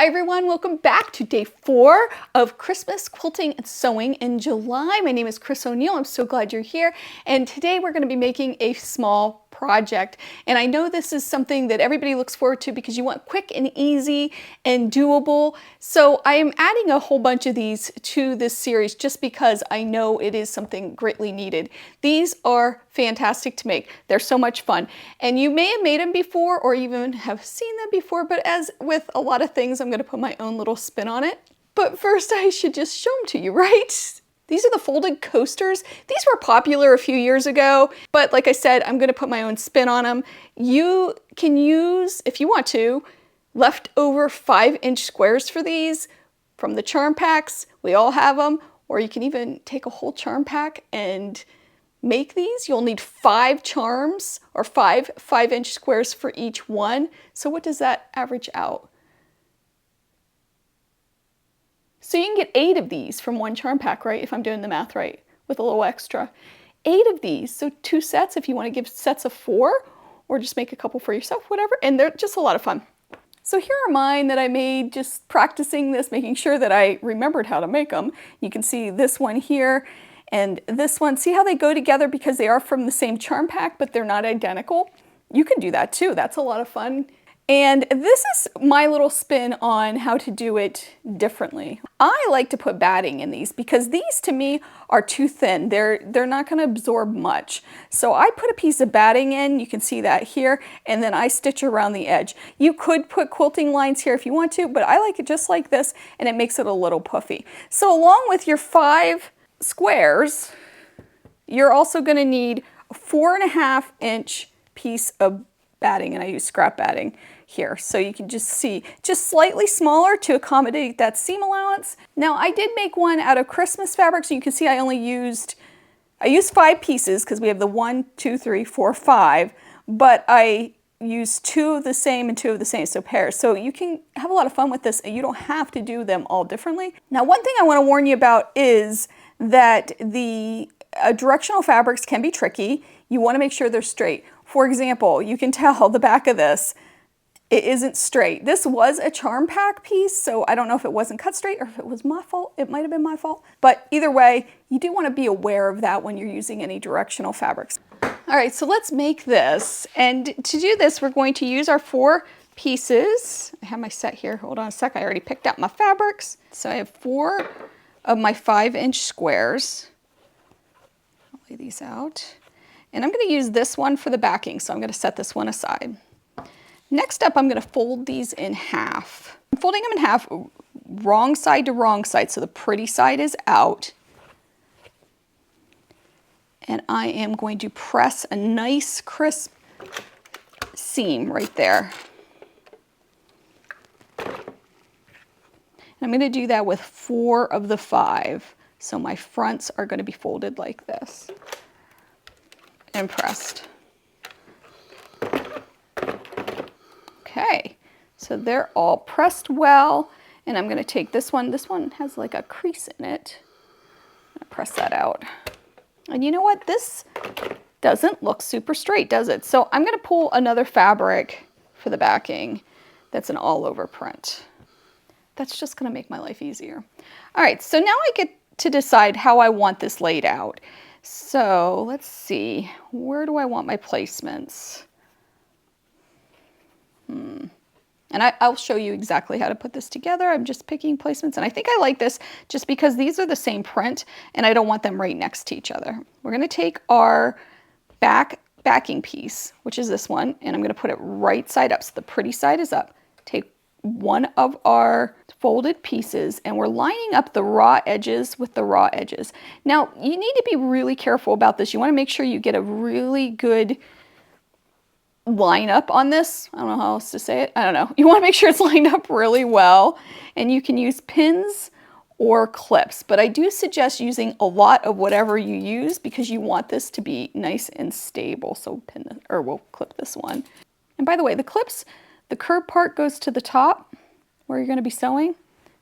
Hi everyone, welcome back to day 4 of Christmas quilting and sewing in July. My name is Chris O'Neill. I'm so glad you're here. And today we're going to be making a small project. And I know this is something that everybody looks forward to because you want quick and easy and doable. So I am adding a whole bunch of these to this series just because I know it is something greatly needed. These are fantastic to make. They're so much fun. And you may have made them before or even have seen them before, but as with a lot of things, I'm going to put my own little spin on it. But first I should just show them to you, right? These are the folded coasters. These were popular a few years ago, but like I said, I'm going to put my own spin on them. You can use, if you want to, leftover 5-inch squares for these from the charm packs. We all have them. Or you can even take a whole charm pack and make these. You'll need 5 charms or 5-inch squares for each one. So what does that average out? So you can get 8 of these from one charm pack, right? If I'm doing the math right, with a little extra. 8 of these, so 2 sets if you want to give sets of 4, or just make a couple for yourself, whatever. And they're just a lot of fun. So here are mine that I made just practicing this, making sure that I remembered how to make them. You can see this one here and this one. See how they go together because they are from the same charm pack, but they're not identical? You can do that too. That's a lot of fun. And this is my little spin on how to do it differently. I like to put batting in these because these to me are too thin. They're not going to absorb much. So I put a piece of batting in, you can see that here, and then I stitch around the edge. You could put quilting lines here if you want to, but I like it just like this and it makes it a little puffy. So along with your 5 squares, you're also going to need a 4.5-inch piece of batting, and I use scrap batting here. So you can just see, just slightly smaller to accommodate that seam allowance. Now I did make one out of Christmas fabric, so you can see I used 5 pieces because we have the 1, 2, 3, 4, 5, but I used 2 of the same and 2 of the same, so pairs. So you can have a lot of fun with this and you don't have to do them all differently. Now one thing I want to warn you about is that the directional fabrics can be tricky. You want to make sure they're straight. For example, you can tell the back of this, it isn't straight. This was a charm pack piece, so I don't know if it wasn't cut straight or if it was my fault. It might have been my fault. But either way, you do want to be aware of that when you're using any directional fabrics. All right, so let's make this. And to do this, we're going to use our 4 pieces. I have my set here. Hold on a sec. I already picked out my fabrics. So I have 4 of my 5-inch squares. I'll lay these out. And I'm going to use this one for the backing, so I'm going to set this one aside. Next up, I'm going to fold these in half. I'm folding them in half, wrong side to wrong side, so the pretty side is out. And I am going to press a nice crisp seam right there. And I'm going to do that with 4 of the 5. So my fronts are going to be folded like this and pressed. Okay, so they're all pressed well, and I'm going to take this one. This one has like a crease in it. I'm going to press that out. And you know what? This doesn't look super straight, does it? So I'm going to pull another fabric for the backing that's an all-over print. That's just going to make my life easier. All right, so now I get to decide how I want this laid out. So let's see, where do I want my placements? And I'll show you exactly how to put this together. I'm just picking placements, and I think I like this just because these are the same print and I don't want them right next to each other. We're going to take our backing piece, which is this one, and I'm going to put it right side up so the pretty side is up. Take one of our folded pieces and we're lining up the raw edges with the raw edges. Now you need to be really careful about this. You want to make sure you get a really good line up on this. I don't know how else to say it. I don't know. You want to make sure it's lined up really well, and you can use pins or clips, but I do suggest using a lot of whatever you use because you want this to be nice and stable. So pin this, or we'll clip this one. And by the way, the clips, the curved part goes to the top where you're going to be sewing.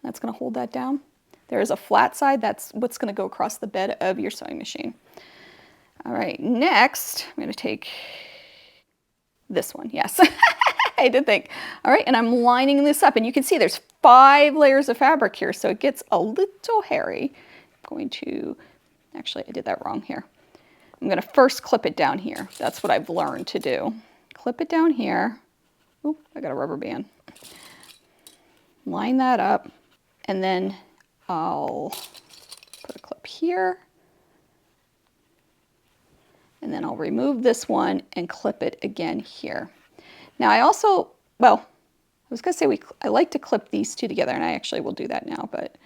That's going to hold that down. There is a flat side. That's what's going to go across the bed of your sewing machine. All right, next I'm going to take this one, yes. I did think. All right, and I'm lining this up, and you can see there's 5 layers of fabric here, so it gets a little hairy. I'm going to, actually I did that wrong here. I'm gonna first clip it down here. That's what I've learned to do. Clip it down here. Oop, I got a rubber band. Line that up, and then I'll put a clip here. And then I'll remove this one and clip it again here. Now I also, well, I was gonna say I like to clip these two together, and I actually will do that now, but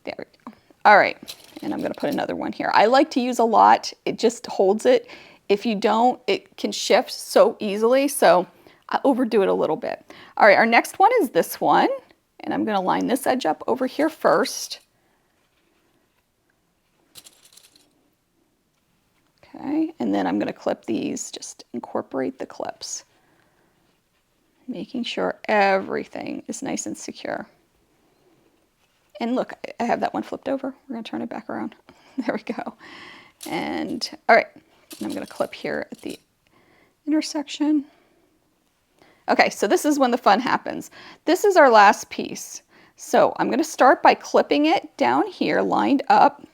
there we go. All right, and I'm gonna put another one here. I like to use a lot, it just holds it. If you don't, it can shift so easily, so I overdo it a little bit. All right, our next one is this one, and I'm gonna line this edge up over here first. Okay, and then I'm gonna clip these, just incorporate the clips, making sure everything is nice and secure. And look, I have that one flipped over. We're gonna turn it back around. There we go. And all right, and I'm gonna clip here at the intersection. Okay, so this is when the fun happens. This is our last piece. So I'm gonna start by clipping it down here, lined up.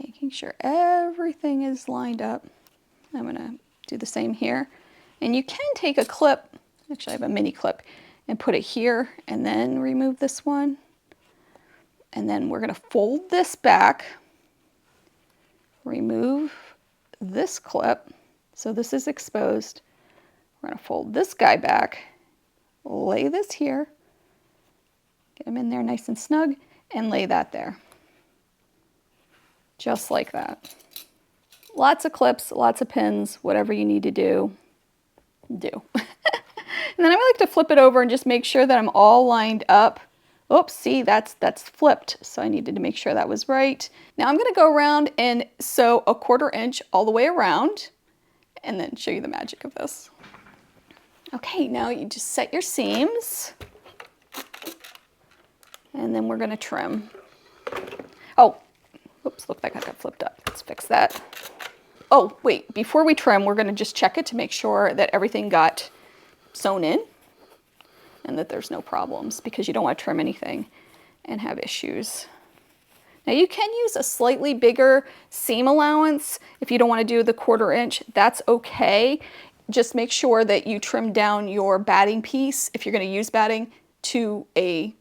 Making sure everything is lined up. I'm gonna do the same here. And you can take a clip, actually I have a mini clip, and put it here and then remove this one. And then we're gonna fold this back, remove this clip. So this is exposed. We're gonna fold this guy back, lay this here, get him in there nice and snug, and lay that there. Just like that. Lots of clips, lots of pins, whatever you need to do, do. And then I like to flip it over and just make sure that I'm all lined up. Oops, see, that's flipped, so I needed to make sure that was right. Now I'm gonna go around and sew a 1/4 inch all the way around, and then show you the magic of this. Okay, now you just set your seams, and then we're gonna trim. Oh, oops, look, that got flipped up. Let's fix that. Oh, wait, before we trim, we're gonna just check it to make sure that everything got sewn in and that there's no problems, because you don't want to trim anything and have issues. Now you can use a slightly bigger seam allowance if you don't want to do the 1/4 inch, that's okay. Just make sure that you trim down your batting piece, if you're going to use batting, to a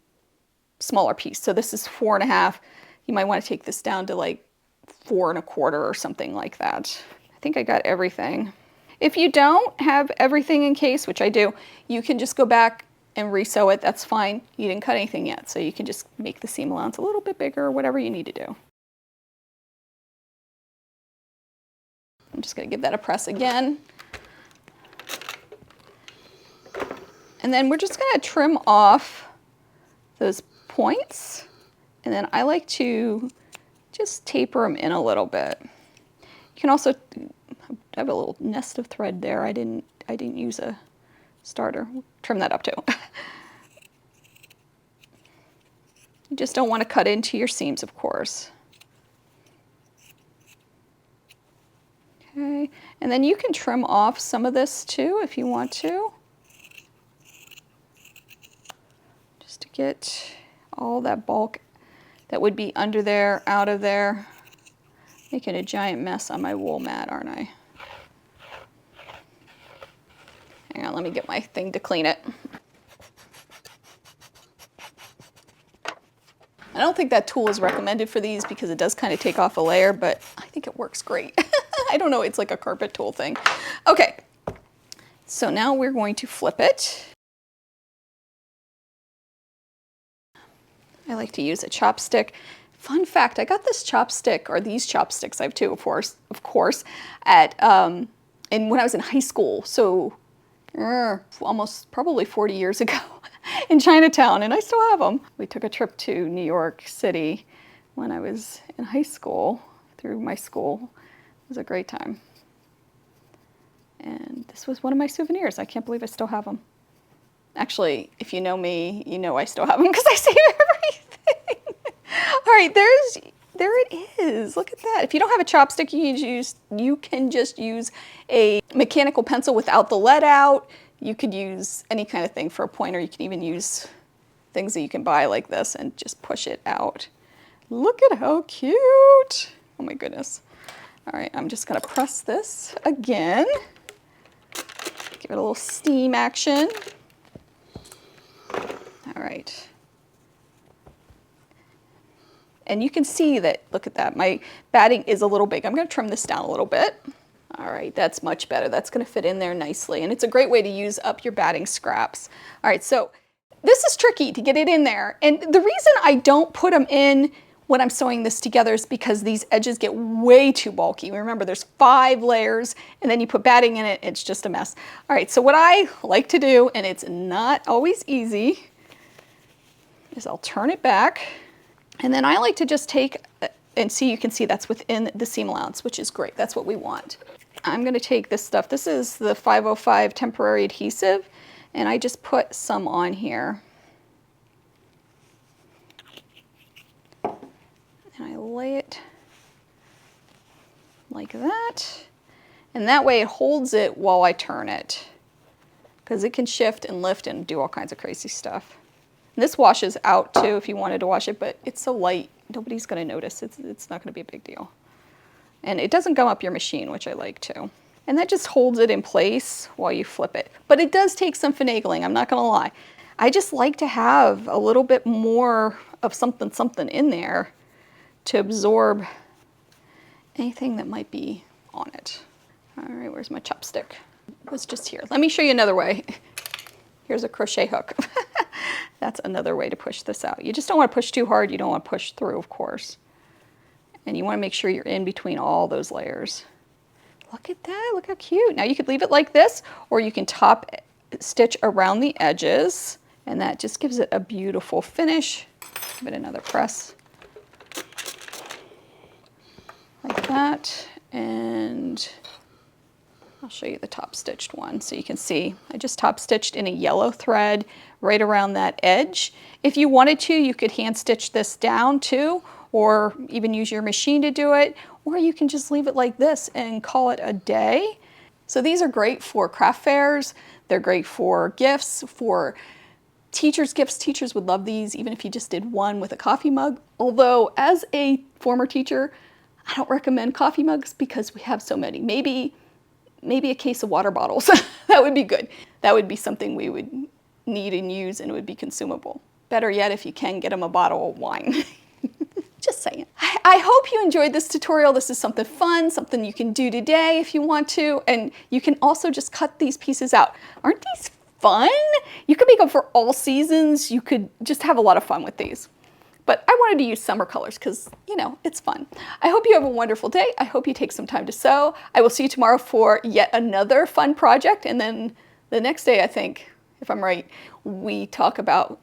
smaller piece. So this is 4.5. You might want to take this down to like 4 1/4 or something like that. I think I got everything. If you don't have everything in case, which I do, you can just go back and re-sew it, that's fine. You didn't cut anything yet, so you can just make the seam allowance a little bit bigger or whatever you need to do. I'm just gonna give that a press again. And then we're just gonna trim off those points. And then I like to just taper them in a little bit. You can also, I have a little nest of thread there. I didn't use a starter. Trim that up too. You just don't want to cut into your seams, of course. Okay, and then you can trim off some of this too if you want to. Just to get all that bulk that would be under there, out of there. Making a giant mess on my wool mat, aren't I? Hang on, let me get my thing to clean it. I don't think that tool is recommended for these because it does kind of take off a layer, but I think it works great. I don't know, it's like a carpet tool thing. Okay, so now we're going to flip it. I like to use a chopstick. Fun fact, I got this chopstick, or these chopsticks, I have two, of course, at, and when I was in high school, so almost probably 40 years ago in Chinatown, and I still have them. We took a trip to New York City when I was in high school through my school. It was a great time. And this was one of my souvenirs. I can't believe I still have them. Actually, if you know me, you know I still have them because I save everything. All right, there it is. Look at that. If you don't have a chopstick, you can just use a mechanical pencil without the lead out. You could use any kind of thing for a pointer. You can even use things that you can buy like this and just push it out. Look at how cute. Oh my goodness. All right, I'm just gonna press this again. Give it a little steam action. All right. And you can see that, look at that, my batting is a little big. I'm gonna trim this down a little bit. All right, that's much better. That's gonna fit in there nicely. And it's a great way to use up your batting scraps. All right, so this is tricky to get it in there. And the reason I don't put them in when I'm sewing this together is because these edges get way too bulky. Remember, there's 5 layers, and then you put batting in it, it's just a mess. All right, so what I like to do, and it's not always easy, is I'll turn it back. And then I like to just take, and see, you can see that's within the seam allowance, which is great. That's what we want. I'm gonna take this stuff. This is the 505 temporary adhesive, and I just put some on here. And I lay it like that. And that way it holds it while I turn it, because it can shift and lift and do all kinds of crazy stuff. And this washes out too if you wanted to wash it, but it's so light, nobody's gonna notice. It's not gonna be a big deal. And it doesn't gum up your machine, which I like too. And that just holds it in place while you flip it. But it does take some finagling, I'm not gonna lie. I just like to have a little bit more of something in there to absorb anything that might be on it. All right, where's my chopstick? It was just here. Let me show you another way. Here's a crochet hook. That's another way to push this out. You just don't want to push too hard. You don't want to push through, of course. And you want to make sure you're in between all those layers. Look at that, look how cute. Now you could leave it like this, or you can top stitch around the edges, and that just gives it a beautiful finish. Give it another press. Like that, and I'll show you the top stitched one so you can see. I just top stitched in a yellow thread right around that edge. If you wanted to, you could hand stitch this down too, or even use your machine to do it, or you can just leave it like this and call it a day. So these are great for craft fairs. They're great for gifts, for teachers' gifts. Teachers would love these, even if you just did one with a coffee mug. Although, as a former teacher, I don't recommend coffee mugs because we have so many. Maybe a case of water bottles. That would be good. That would be something we would need and use, and it would be consumable. Better yet, if you can, get them a bottle of wine. Just saying. I hope you enjoyed this tutorial. This is something fun, something you can do today if you want to, and you can also just cut these pieces out. Aren't these fun? You could make them for all seasons. You could just have a lot of fun with these. But I wanted to use summer colors because, you know, it's fun. I hope you have a wonderful day. I hope you take some time to sew. I will see you tomorrow for yet another fun project. And then the next day, I think, if I'm right, we talk about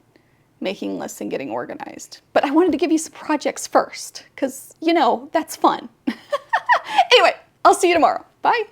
making lists and getting organized. But I wanted to give you some projects first because, you know, that's fun. Anyway, I'll see you tomorrow. Bye.